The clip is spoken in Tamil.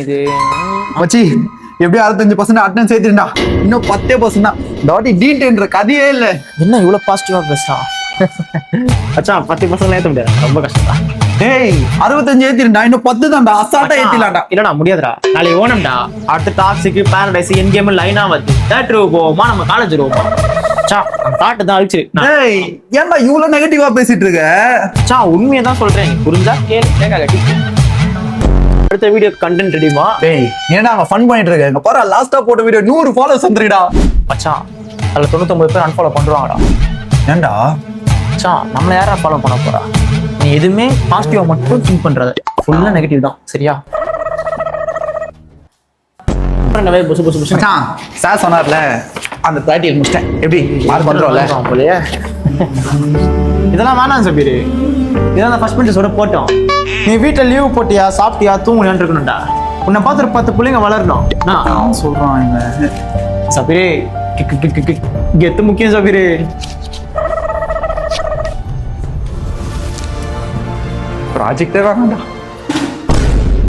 இது மச்சி எப்படியும் 65% அட்டன்ஸ் சேர்த்துடா. இன்னும் 10% தான். இந்த வாட்டி டீன்ற கதையே இல்ல. என்ன இவ்வளவு பாசிட்டிவா பேசுறான்? மச்சான் 10% ஏத்த முடியாது, ரொம்ப கஷ்டம் தான். டேய் 65 ஏத்திடா, இன்னும் 10 தான்டா. அசால்ட்டா ஏத்திடலாம்டா. இல்லடா முடியாதுடா, நாளைக்கு ஓணம்டா. அடுத்த டாக்ஸிக் பாரடைஸ் என் கேம் லைனா வருது. தியேட்டருக்கு போவோமா நம்ம காலேஜ் போவோமா? மச்சான் தாட்டு தான் அழிச்சு. டேய் ஏன்டா இவ்வளவு நெகட்டிவா பேசிட்டு இருக்க? மச்சான் உண்மையை தான் சொல்றேன், நீ புரிஞ்சா கேளு, கேட்க. அடுத்த வீடியோ கண்டென்ட் ரெடிமா? டேய் ஏன்டா அங்க ஃபன் பண்ணிட்டு இருக்க? இங்க பாரு லாஸ்டா போட்ட வீடியோ 100 ஃபாலோவர்ஸ் வந்துருடா. மச்சான் அதுல 99 பேர் அன்ஃபாலோ பண்றாங்கடா. ஏன்டா? மச்சான் நம்மள யாரா ஃபாலோ பண்ண போறா? நீ எதுவுமே பாசிட்டிவா மட்டும் திங்க் பண்றது, ஃபுல்லா நெகட்டிவ் தான், சரியா? அப்புறம் புசு புசு புசு மச்சான் சார் சொன்னார்ல, அந்த பிராக்டிகல் முடிச்சிட்டேன். எப்படி மார்க் பண்றோம்ல போலயே. இதெல்லாம் வேணாம் சபீர், இதெல்லாம் ஃபர்ஸ்ட் பெஞ்சஸோட போட்டோம். நீ வீட்டில் லீவ் போட்டியா, சாப்பிட்டியா, தூங்குனியான்னு இருக்கணும்டா. உன்னை பார்த்து ஒரு 10 பிள்ளைங்க வளரணும். நான் சொல்றான் சபீரே, கெத்து முக்கியம் சபீரே. ப்ராஜெக்டே வேணாம்டா.